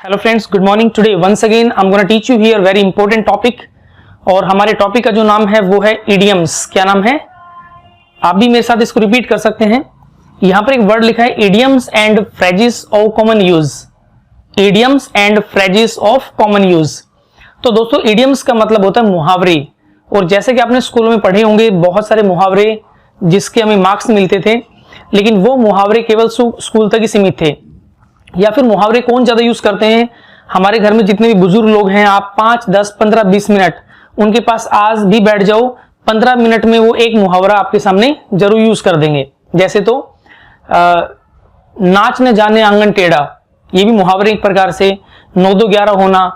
Hello friends, good morning. Today once again I am gonna teach you here very important topic. और हमारे topic का जो नाम है वो है इडियम्स। क्या नाम है? आप भी मेरे साथ इसको रिपीट कर सकते हैं। यहां पर एक वर्ड लिखा है idioms and phrases of common use. Idioms and phrases of common use. तो दोस्तों, इडियम्स का मतलब होता है मुहावरे। और जैसे कि आपने स्कूल में पढ़े होंगे बहुत सारे मुहावरे जिसके हमें मार्क्स मिलते थे, लेकिन वो मुहावरे केवल स्कूल तक ही सीमित थे। या फिर मुहावरे कौन ज्यादा यूज करते हैं? हमारे घर में जितने भी बुजुर्ग लोग हैं, आप 5, 10, 15, 20 मिनट उनके पास आज भी बैठ जाओ, 15 मिनट में वो एक मुहावरा आपके सामने जरूर यूज कर देंगे। जैसे तो नाच न जाने आंगन टेढ़ा, ये भी मुहावरे एक प्रकार से। 9 2 11 होना,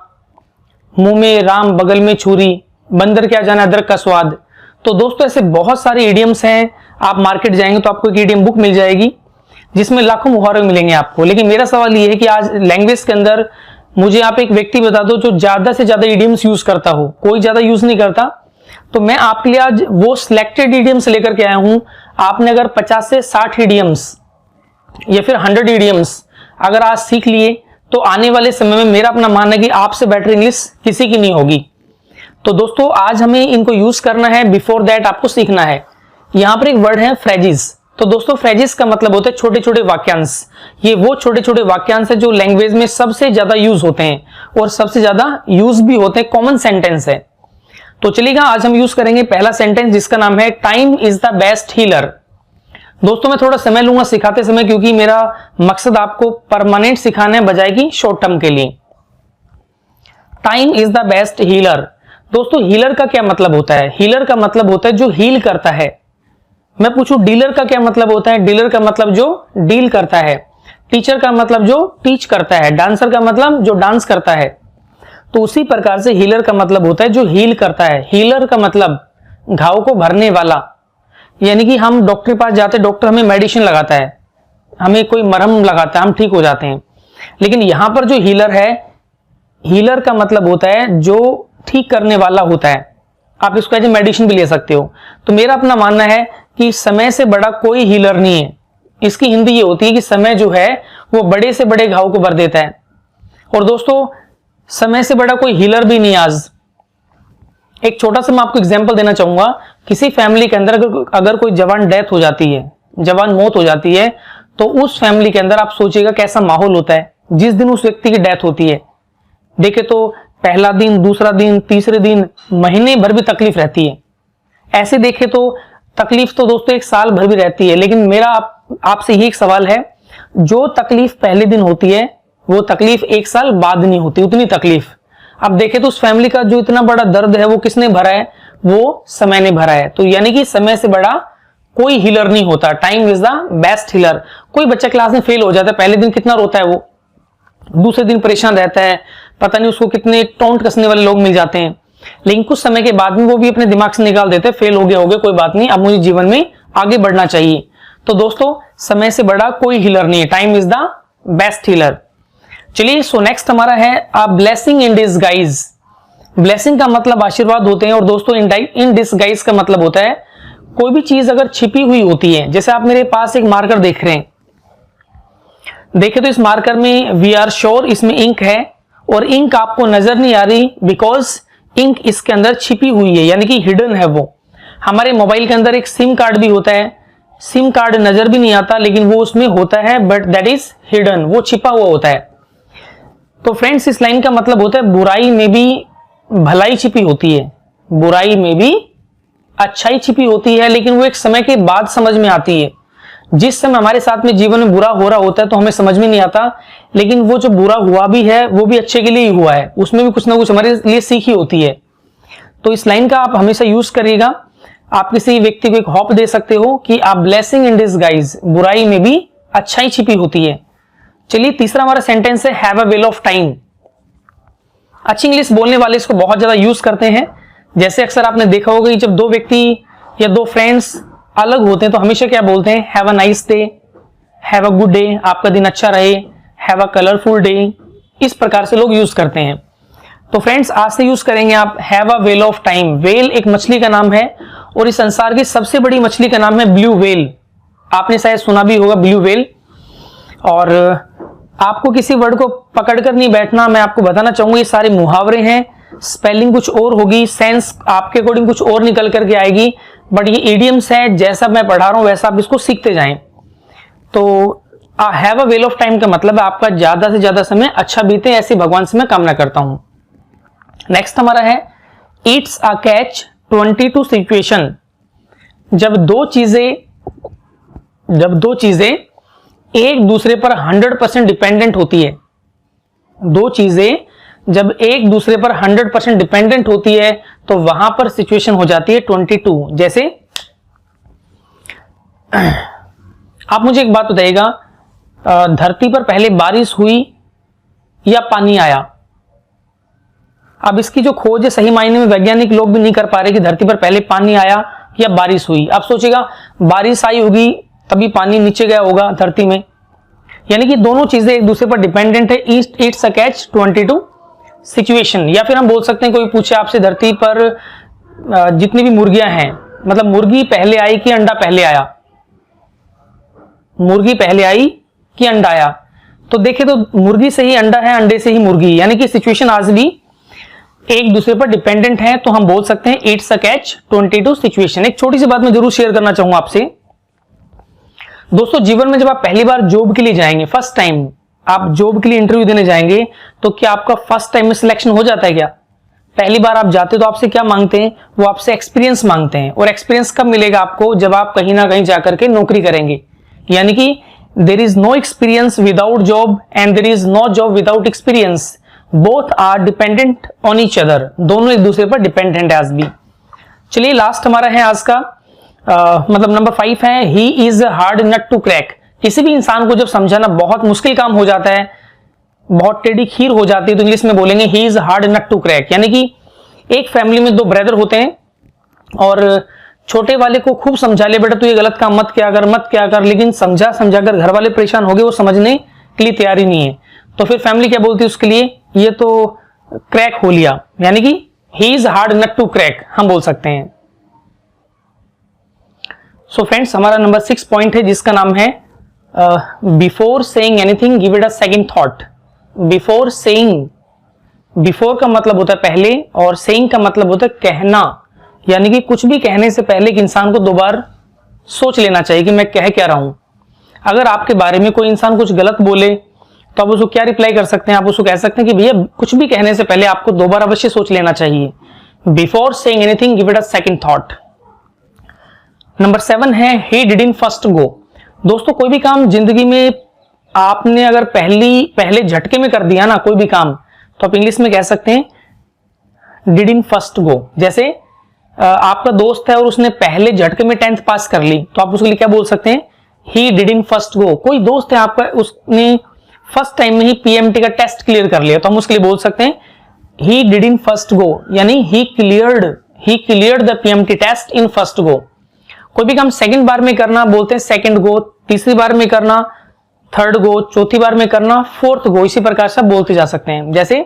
मुंह में राम बगल में छुरी, बंदर क्या जाने अदरक का स्वाद। तो दोस्तों, ऐसे बहुत सारे इडियम्स हैं। आप मार्केट जाएंगे तो आपको एक इडियम बुक मिल जाएगी जिसमें लाखों मुहावरे मिलेंगे आपको। लेकिन मेरा सवाल ये है कि आज लैंग्वेज के अंदर मुझे आप एक व्यक्ति बता दो जो ज्यादा से ज्यादा इडियम्स यूज करता हो। कोई ज्यादा यूज नहीं करता, तो मैं आपके लिए आज वो सिलेक्टेड इडियम्स लेकर के आया हूं। आपने अगर 50 से 60 इडियम्स या फिर 100 इडियम्स अगर आज सीख लिए तो आने वाले समय में मेरा अपना मानना है कि आपसे बेटर इंग्लिश किसी की नहीं होगी। तो दोस्तों, आज हमें इनको यूज करना है। बिफोर दैट आपको सीखना है। यहां पर एक वर्ड है फ्रेजेस। तो दोस्तों, फ्रेजेस का मतलब होता है छोटे छोटे वाक्यांश। ये वो छोटे छोटे वाक्यांश है जो लैंग्वेज में सबसे ज्यादा यूज होते हैं और सबसे ज्यादा यूज भी होते हैं। कॉमन सेंटेंस है। तो चलिएगा, आज हम यूज करेंगे पहला सेंटेंस जिसका नाम है time is the best healer. दोस्तों, मैं थोड़ा समय लूंगा सिखाते समय, क्योंकि मेरा मकसद आपको परमानेंट सिखाना है बजाय कि शॉर्ट टर्म के लिए। Time is the best healer. दोस्तों, हीलर का क्या मतलब होता है? हीलर का मतलब होता है जो हील करता है। मैं पूछूं डीलर का क्या मतलब होता है? डीलर का मतलब जो डील करता है। टीचर का मतलब जो टीच करता है। डांसर का मतलब जो डांस करता है। तो उसी प्रकार से हीलर का मतलब होता है जो हील करता है। हीलर का मतलब घाव को भरने वाला। यानी कि हम डॉक्टर के पास जाते हैं, डॉक्टर हमें मेडिसिन लगाता है, हमें कोई मरहम लगाता है, हम ठीक हो जाते हैं। लेकिन यहां पर जो हीलर है, हीलर का मतलब होता है जो ठीक करने वाला होता है। आप इसको एज ए मेडिसिन भी ले सकते हो। तो मेरा अपना मानना है कि समय से बड़ा कोई हीलर नहीं है। इसकी हिंदी ये होती है कि समय जो है वो बड़े से बड़े घाव को भर देता है। और दोस्तों, समय से बड़ा कोई हीलर भी नहीं आज। एक छोटा सा मैं आपको एग्जांपल देना चाहूंगा। किसी फैमिली के अंदर अगर कोई जवान डेथ हो जाती है, जवान मौत हो जाती है, तो उस फैमिली के अंदर आप सोचिएगा कैसा माहौल होता है जिस दिन उस व्यक्ति की डेथ होती है। देखे तो पहला दिन, दूसरा दिन, तीसरे दिन, महीने भर भी तकलीफ रहती है। ऐसे देखे तो तकलीफ तो दोस्तों एक साल भर भी रहती है। लेकिन मेरा आपसे ये एक सवाल है, जो तकलीफ पहले दिन होती है वो तकलीफ एक साल बाद नहीं होती उतनी तकलीफ। अब देखे तो उस फैमिली का जो इतना बड़ा दर्द है वो किसने भरा है? वो समय ने भरा है। तो यानी कि समय से बड़ा कोई हीलर नहीं होता। Time is the best healer. कोई बच्चा क्लास में फेल हो जाता है, पहले दिन कितना रोता है वो, दूसरे दिन परेशान रहता है, पता नहीं उसको कितने टोंट कसने वाले लोग मिल जाते हैं। लेकिन कुछ समय के बाद में वो भी अपने दिमाग से निकाल देते हैं, फेल हो गया कोई बात नहीं, अब मुझे जीवन में आगे बढ़ना चाहिए। तो दोस्तों, समय से बड़ा कोई हीलर नहीं है। Time is the best healer. चलिए, सो नेक्स्ट हमारा है a blessing in disguise. Blessing का मतलब आशीर्वाद होते हैं। और दोस्तों, इन डिसगाइज का मतलब होता है कोई भी चीज अगर छिपी हुई होती है। जैसे आप मेरे पास एक मार्कर देख रहे हैं, देखे तो इस मार्कर में वी आर श्योर इसमें इंक है, और इंक आपको नजर नहीं आ रही बिकॉज इंक इसके अंदर छिपी हुई है, यानी कि हिडन है वो। हमारे मोबाइल के अंदर एक सिम कार्ड भी होता है। सिम कार्ड नजर भी नहीं आता लेकिन वो उसमें होता है, बट दैट इज हिडन, वो छिपा हुआ होता है। तो फ्रेंड्स, इस लाइन का मतलब होता है बुराई में भी भलाई छिपी होती है, बुराई में भी अच्छाई छिपी होती है, लेकिन वो एक समय के बाद समझ में आती है। जिस समय हमारे साथ में जीवन में बुरा हो रहा होता है तो हमें समझ में नहीं आता, लेकिन वो जो बुरा हुआ भी है वो भी अच्छे के लिए ही हुआ है, उसमें भी कुछ ना कुछ हमारे लिए सीख ही होती है। तो इस लाइन का आप हमेशा यूज करिएगा। आप किसी व्यक्ति को एक होप दे सकते हो कि आप ब्लेसिंग इन डिसगाइज, बुराई में भी अच्छाई छिपी होती है। चलिए, तीसरा हमारा सेंटेंस है have a well of time. अच्छी इंग्लिश बोलने वाले इसको बहुत ज्यादा यूज करते हैं। जैसे अक्सर आपने देखा होगा कि जब दो व्यक्ति या दो फ्रेंड्स अलग होते हैं तो हमेशा क्या बोलते हैं? Have a nice day, have a good day, आपका दिन अच्छा रहे, हैव अ कलरफुल डे। इस प्रकार से लोग यूज करते हैं। तो फ्रेंड्स, आज से यूज करेंगे आप have a well of time. Well एक मछली का नाम है और इस संसार की सबसे बड़ी मछली का नाम है ब्लू वेल। आपने शायद सुना भी होगा ब्लू वेल। और आपको किसी वर्ड को पकड़कर नहीं बैठना, मैं आपको बताना चाहूंगा ये सारे मुहावरे हैं, स्पेलिंग कुछ और होगी, सेंस आपके अकॉर्डिंग कुछ और निकल करके आएगी, बट ये इडियम्स है, जैसा मैं पढ़ा रहा हूं वैसा आप इसको सीखते जाएं। तो have a well of time का मतलब है आपका ज्यादा से ज्यादा समय अच्छा बीते, ऐसी भगवान से मैं कामना करता हूं। नेक्स्ट हमारा है इट्स अ कैच 22 सिचुएशन। जब दो चीजें एक दूसरे पर 100% डिपेंडेंट होती है, दो चीजें जब एक दूसरे पर 100% डिपेंडेंट होती है तो वहां पर सिचुएशन हो जाती है 22। जैसे आप मुझे एक बात बताइएगा, धरती पर पहले बारिश हुई या पानी आया? अब इसकी जो खोज है सही मायने में वैज्ञानिक लोग भी नहीं कर पा रहे कि धरती पर पहले पानी आया या बारिश हुई। आप सोचेगा बारिश आई होगी तभी पानी नीचे गया होगा धरती में, यानी कि दोनों चीजें एक दूसरे पर डिपेंडेंट है। It's a catch 22 situation. या फिर हम बोल सकते हैं कोई पूछे आपसे धरती पर जितनी भी मुर्गियां हैं, मतलब मुर्गी पहले आई कि अंडा पहले आया, मुर्गी पहले आई कि अंडा आया, तो देखे तो मुर्गी से ही अंडा है, अंडे से ही मुर्गी, यानी कि सिचुएशन आज भी एक दूसरे पर डिपेंडेंट है। तो हम बोल सकते हैं इट्स अ कैच 22 सिचुएशन। एक छोटी सी बात मैं जरूर शेयर करना चाहूंगा आपसे दोस्तों, जीवन में जब आप पहली बार जॉब के लिए जाएंगे, फर्स्ट टाइम आप जॉब के लिए इंटरव्यू देने जाएंगे, तो क्या आपका फर्स्ट टाइम में सिलेक्शन हो जाता है? क्या पहली बार आप जाते तो आपसे क्या मांगते हैं? वो आपसे एक्सपीरियंस मांगते हैं। और एक्सपीरियंस कब मिलेगा आपको? जब आप कहीं ना कहीं जाकर के नौकरी करेंगे। यानी कि there is no experience without job and there is no job without experience, both are dependent on each other. दोनों एक दूसरे पर डिपेंडेंट है आज भी। चलिए लास्ट हमारा है आज का मतलब नंबर 5 है he is hard nut to crack. किसी भी इंसान को जब समझाना बहुत मुश्किल काम हो जाता है, बहुत टेढ़ी खीर हो जाती है, तो इंग्लिश में बोलेंगे he is hard nut to crack. यानी कि एक फैमिली में दो ब्रदर होते हैं और छोटे वाले को खूब समझा ले, बेटा तू ये गलत काम मत क्या कर, लेकिन समझा कर घर वाले परेशान हो गए, वो समझने के लिए तैयारी नहीं है। तो फिर फैमिली क्या बोलती है उसके लिए? ये तो क्रैक हो लिया, यानी कि he is hard nut to crack हम बोल सकते हैं। सो फ्रेंड्स, हमारा नंबर 6 पॉइंट है जिसका नाम है before saying anything give it a second thought. Before saying, before का मतलब होता है पहले और सेइंग का मतलब होता है कहना, यानी कि कुछ भी कहने से पहले एक इंसान को दो बार सोच लेना चाहिए कि मैं कह क्या रहा हूं। अगर आपके बारे में कोई इंसान कुछ गलत बोले तो आप उसको क्या रिप्लाई कर सकते हैं? आप उसको कह सकते हैं कि भैया कुछ भी कहने से पहले आपको दो बार अवश्य सोच लेना चाहिए। Before saying anything give it a second thought. Number 7 है ही डिडंट फर्स्ट गो। दोस्तों कोई भी काम जिंदगी में आपने अगर पहले झटके में कर दिया ना कोई भी काम, तो आप इंग्लिश में कह सकते हैं डिडंट फर्स्ट गो। जैसे आपका दोस्त है और उसने पहले झटके में 10th पास कर ली, तो आप उसके लिए क्या बोल सकते हैं? He didn't first go. कोई दोस्त है आपका, उसने फर्स्ट टाइम में ही पीएमटी का टेस्ट क्लियर कर लिया, तो हम उसके लिए बोल सकते हैं ही डिडंट फर्स्ट गो, यानी he cleared the PMT test in first go. कोई भी काम सेकंड बार में करना बोलते हैं सेकंड गो, तीसरी बार में करना थर्ड गो, चौथी बार में करना फोर्थ गो। इसी प्रकार से बोलते जा सकते हैं। जैसे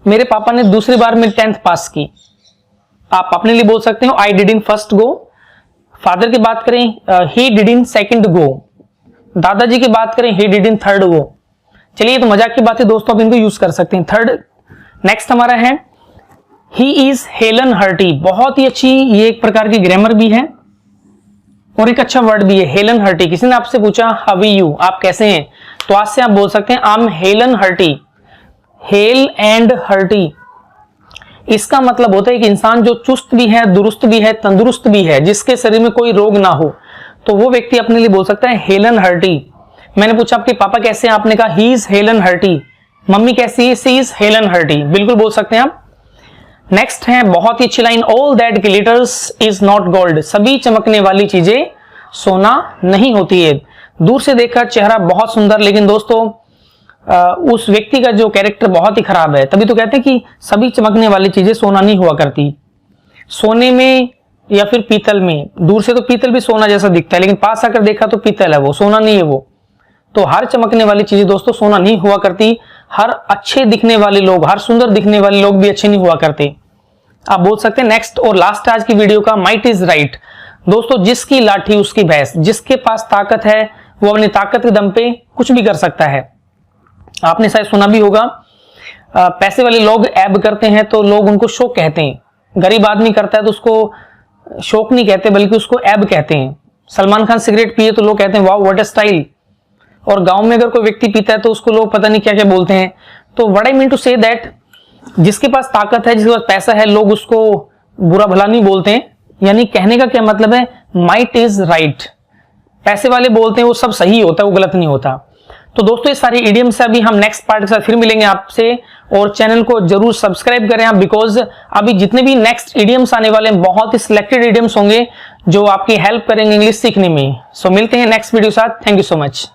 मेरे पापा ने दूसरी बार में 10th पास की, आप अपने लिए बोल सकते हो I didn't first go. Father की बात करें ही डिडंट सेकंड गो। दादाजी की बात करें ही डिडंट थर्ड गो। चलिए ये तो मजाक की बात है दोस्तों, आप इनको यूज कर सकते हैं। थर्ड नेक्स्ट हमारा है ही इज हेलन हर्टी। बहुत ही अच्छी ये एक प्रकार की ग्रामर भी है और एक अच्छा वर्ड भी है हेलन हर्टी। किसी ने आपसे पूछा हाउ आर यू, आप कैसे हैं, तो आज से आप बोल सकते हैं I am Helen hearty. Hello and hearty इसका मतलब होता है कि इंसान जो चुस्त भी है, दुरुस्त भी है, तंदुरुस्त भी है, जिसके शरीर में कोई रोग ना हो, तो वो व्यक्ति अपने लिए बोल सकता है हेलन हर्टी। मैंने पूछा आपके पापा कैसे हैं, आपने कहा he is Helen hearty. Mummy कैसी है, सी इज हेलन हर्टी। बिल्कुल बोल सकते हैं आप। नेक्स्ट है बहुत ही अच्छी line, all that glitters is not gold. सभी चमकने वाली चीजें सोना नहीं होती है। दूर से देखकर चेहरा बहुत सुंदर, लेकिन दोस्तों उस व्यक्ति का जो कैरेक्टर बहुत ही खराब है। तभी तो कहते हैं कि सभी चमकने वाली चीजें सोना नहीं हुआ करती। सोने में या फिर पीतल में, दूर से तो पीतल भी सोना जैसा दिखता है, लेकिन पास आकर देखा तो पीतल है, वो सोना नहीं है वो। तो हर चमकने वाली चीजें दोस्तों सोना नहीं हुआ करती। हर अच्छे दिखने वाले लोग, हर सुंदर दिखने वाले लोग भी अच्छे नहीं हुआ करते। आप बोल सकते हैं नेक्स्ट और लास्ट आज की वीडियो का, माइट इज राइट। दोस्तों जिसकी लाठी उसकी भैंस, जिसके पास ताकत है वो अपनी ताकत के दम पे कुछ भी कर सकता है। आपने शायद सुना भी होगा, पैसे वाले लोग ऐब करते हैं तो लोग उनको शौक कहते हैं, गरीब आदमी करता है तो उसको शौक नहीं कहते बल्कि उसको ऐब कहते हैं। सलमान खान सिगरेट पिए तो लोग कहते हैं वाह व्हाट अ स्टाइल, और गांव में अगर कोई व्यक्ति पीता है तो उसको लोग पता नहीं क्या क्या बोलते हैं। तो what I mean to say that, जिसके पास ताकत है, जिसके पास पैसा है, लोग उसको बुरा भला नहीं बोलते हैं। यानी कहने का क्या मतलब है, माइट इज राइट, पैसे वाले बोलते हैं वो सब सही होता है, वो गलत नहीं होता। तो दोस्तों ये सारी इडियम से अभी हम नेक्स्ट पार्ट के साथ फिर मिलेंगे आपसे, और चैनल को जरूर सब्सक्राइब करें आप, बिकॉज अभी जितने भी नेक्स्ट इडियम्स आने वाले हैं बहुत ही सिलेक्टेड इडियम्स होंगे जो आपकी हेल्प करेंगे इंग्लिश सीखने में। सो मिलते हैं नेक्स्ट वीडियो के साथ। Thank you so much.